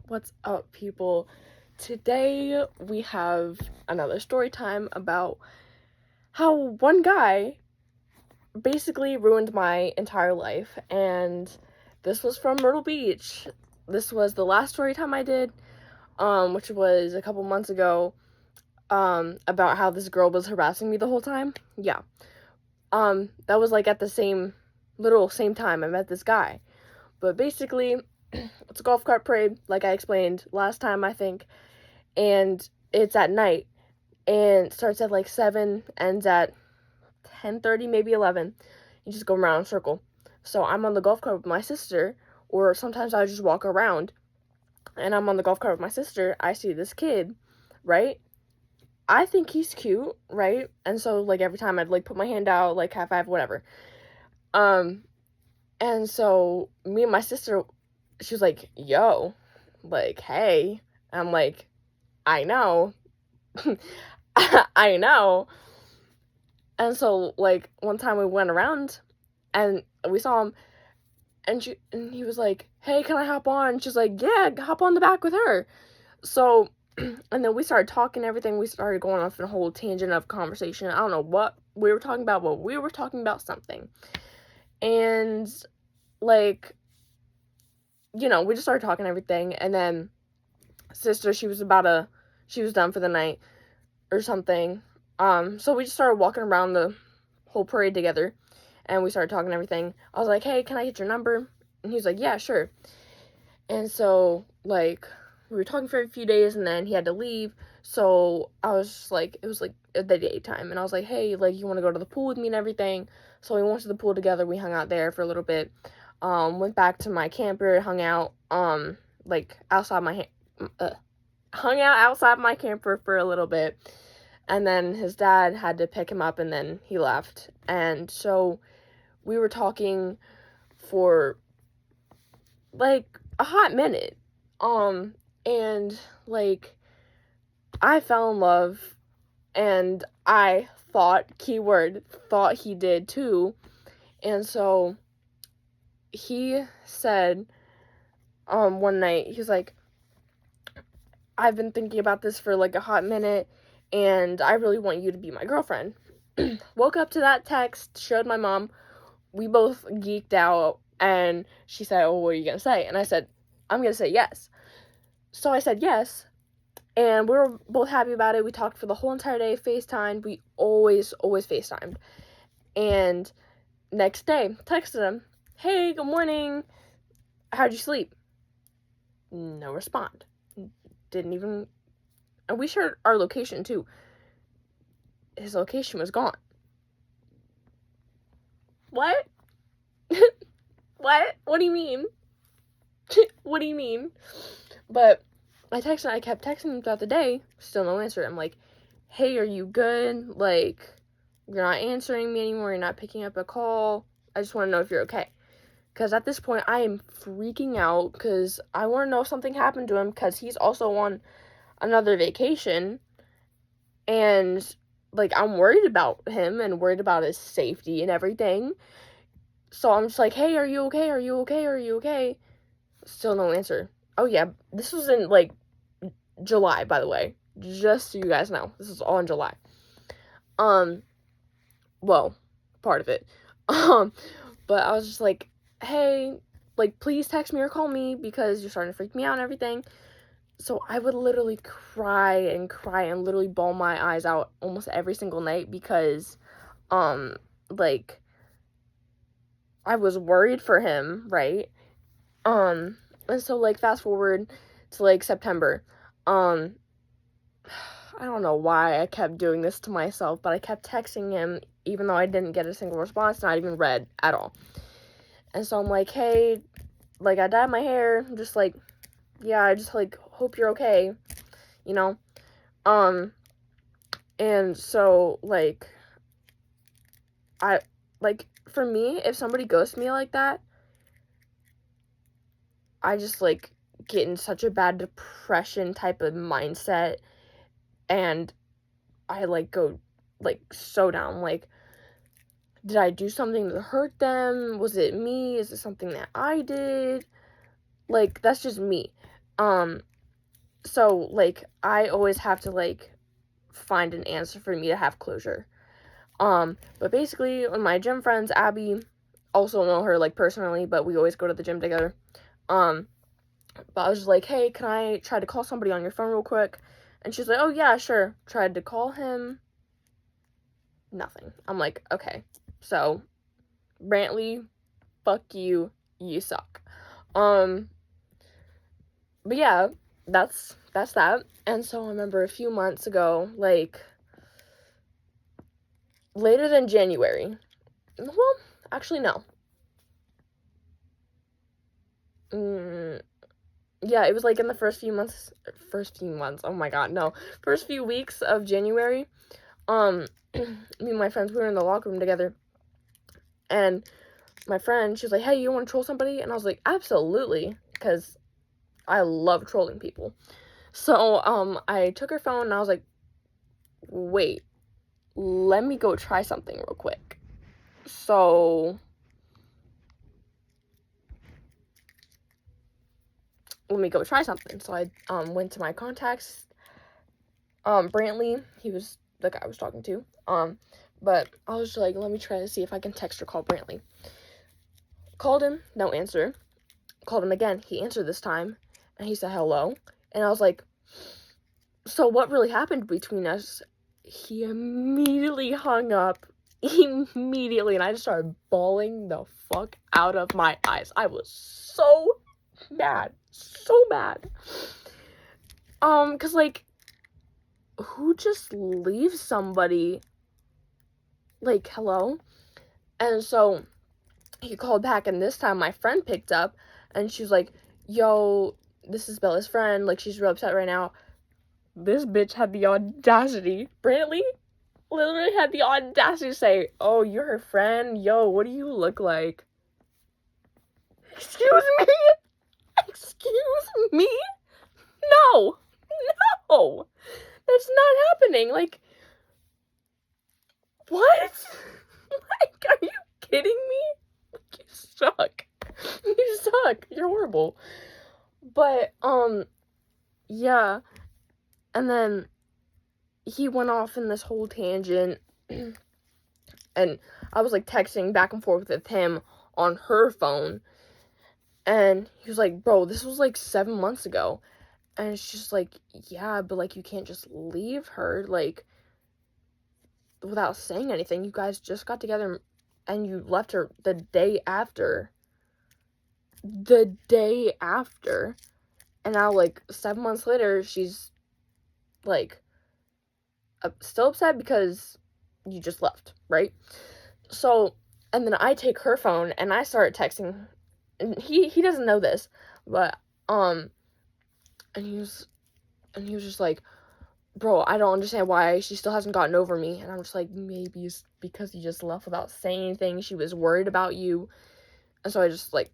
What's up, people? Today we have another story time about how one guy basically ruined my entire life, and this was from Myrtle Beach. This was the last story time I did, which was a couple months ago, about how this girl was harassing me the whole time. Yeah. That was like at the same time I met this guy. But basically, it's a golf cart parade, like I explained last time, I think, and it's at night, and starts at like 7, ends at 10:30, maybe 11. You just go around in a circle. So I'm on the golf cart with my sister, or sometimes I just walk around, and I'm on the golf cart with my sister. I see this kid, right? I think he's cute, right? And so, like, every time I'd, like, put my hand out, like, high five, whatever. And so, me and my sister, she was like, yo, like, hey. I'm like, I know. I know. And so, like, one time we went around, and we saw him, and he was like, hey, can I hop on? And she's like, yeah, hop on the back with her. So, and then we started talking everything. We started going off in a whole tangent of conversation. I don't know what we were talking about, but we were talking about something. And, like, we just started talking everything. And then sister, she was done for the night or something. So we just started walking around the whole parade together. And we started talking everything. I was like, hey, can I get your number? And he was like, yeah, sure. And so, like, we were talking for a few days, and then he had to leave, so I was just like, it was like the daytime, and I was like, hey, like, you want to go to the pool with me and everything? So we went to the pool together. We hung out there for a little bit, went back to my camper, hung out, like, hung out outside my camper for a little bit, and then his dad had to pick him up, and then he left. And so we were talking for, like, a hot minute, and, like, I fell in love, and I thought he did too. And so he said, one night, he's like, I've been thinking about this for like a hot minute, and I really want you to be my girlfriend. Woke up to that text, showed my mom. We both geeked out, and she said, oh, what are you gonna say? And I said, I'm gonna say yes. So I said yes, and we were both happy about it. We talked for the whole entire day, FaceTimed. We always FaceTimed. And next day, texted him, hey, good morning. How'd you sleep? No respond. Didn't even... And we shared our location, too. His location was gone. What? What? What do you mean? What do you mean? But I kept texting him throughout the day, still no answer. I'm like, hey, are you good? Like, you're not answering me anymore, you're not picking up a call. I just want to know if you're okay. Because at this point, I am freaking out, because I want to know if something happened to him, because he's also on another vacation, and, like, I'm worried about him, and worried about his safety and everything. So I'm just like, hey, are you okay? Are you okay? Are you okay? Still no answer. Oh, yeah, this was in, like, July, by the way. Just so you guys know. This is all in July. Well, part of it. But I was just like, hey, like, please text me or call me, because you're starting to freak me out and everything. So I would literally cry and literally bawl my eyes out almost every single night, because, like, I was worried for him, right? And so, like, fast forward to, like, September. I don't know why I kept doing this to myself, but I kept texting him, even though I didn't get a single response, not even read at all. And so I'm like, hey, like, I dyed my hair, I'm just like, yeah, I just, like, hope you're okay, you know? And so, like, for me, if somebody ghosts me like that, I just, like, get in such a bad depression type of mindset, and I, like, go, like, so down. Like, did I do something to hurt them? Was it me? Is it something that I did? Like, that's just me. So, like, I always have to, like, find an answer for me to have closure. But basically, my gym friends, Abby, also know her, like, personally, but we always go to the gym together. But I was just like, hey, can I try to call somebody on your phone real quick? And she's like, oh, yeah, sure. Tried to call him. Nothing. I'm like, okay. So, Brantley, fuck you. You suck. But yeah, that's that. And so I remember a few months ago, like, later than January. Well, actually, no. Yeah, it was like in the first few months, oh my god, no. First few weeks of January, me and my friends, we were in the locker room together, and my friend, she was like, hey, you want to troll somebody? And I was like, absolutely, because I love trolling people. So, I took her phone, and I was like, wait, let me go try something real quick. So, let me go try something. So I went to my contacts. Brantley, he was the guy I was talking to. But I was just like, let me try to see if I can text or call Brantley. Called him, no answer. Called him again, he answered this time, and he said hello. And I was like, so what really happened between us? He immediately hung up. Immediately, and I just started bawling the fuck out of my eyes. I was so mad. So mad. Cause like, who just leaves somebody, like, hello? And so he called back, and this time my friend picked up, and she was like, yo, this is Bella's friend, like, she's real upset right now. This bitch had the audacity, Brantley literally had the audacity to say, oh, you're her friend? Yo, what do you look like? Excuse me? Excuse me? No! No! That's not happening, like, what? Like, are you kidding me? You suck. You suck. You're horrible. But, yeah. And then he went off in this whole tangent. And I was, like, texting back and forth with him on her phone. And he was like, bro, this was, like, 7 months ago. And it's just like, yeah, but, like, you can't just leave her, like, without saying anything. You guys just got together and you left her the day after. The day after. And now, like, 7 months later, she's, like, still upset because you just left, right? So, and then I take her phone and I start texting, and he doesn't know this, but, and he was just like, bro, I don't understand why she still hasn't gotten over me. And I'm just like, maybe it's because you just left without saying anything. She was worried about you. And so I was just like,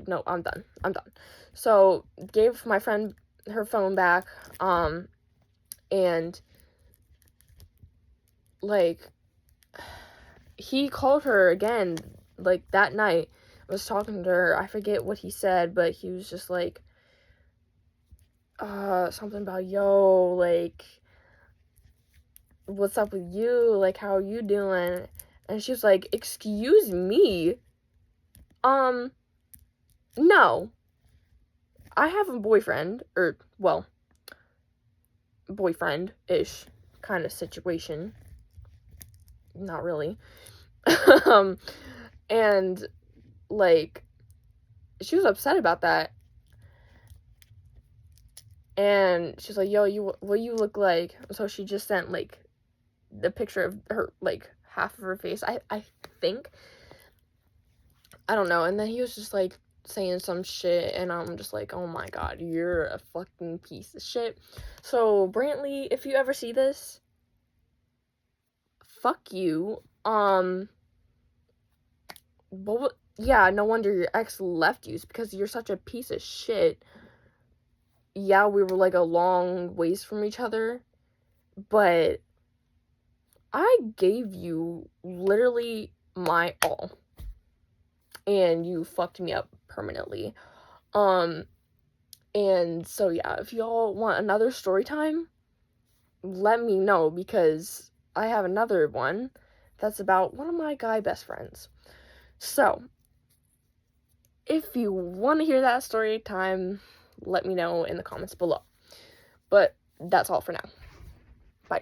no, I'm done. So, gave my friend her phone back, and, like, he called her again, like, that night. I was talking to her, I forget what he said, but he was just like, something about, yo, like, what's up with you? Like, how are you doing? And she was like, excuse me? No. I have a boyfriend, or, well, boyfriend-ish kind of situation. Not really. And, like, she was upset about that. And she's like, yo, what you look like? So she just sent, like, the picture of her, like, half of her face, I think. I don't know. And then he was just, like, saying some shit, and I'm just like, oh my god, you're a fucking piece of shit. So, Brantley, if you ever see this, fuck you. But, yeah, no wonder your ex left you, because you're such a piece of shit. Yeah, we were, like, a long ways from each other, but I gave you literally my all, and you fucked me up permanently. And so yeah, if y'all want another story time, let me know, because I have another one that's about one of my guy best friends. So if you want to hear that story time, let me know in the comments below. But that's all for now.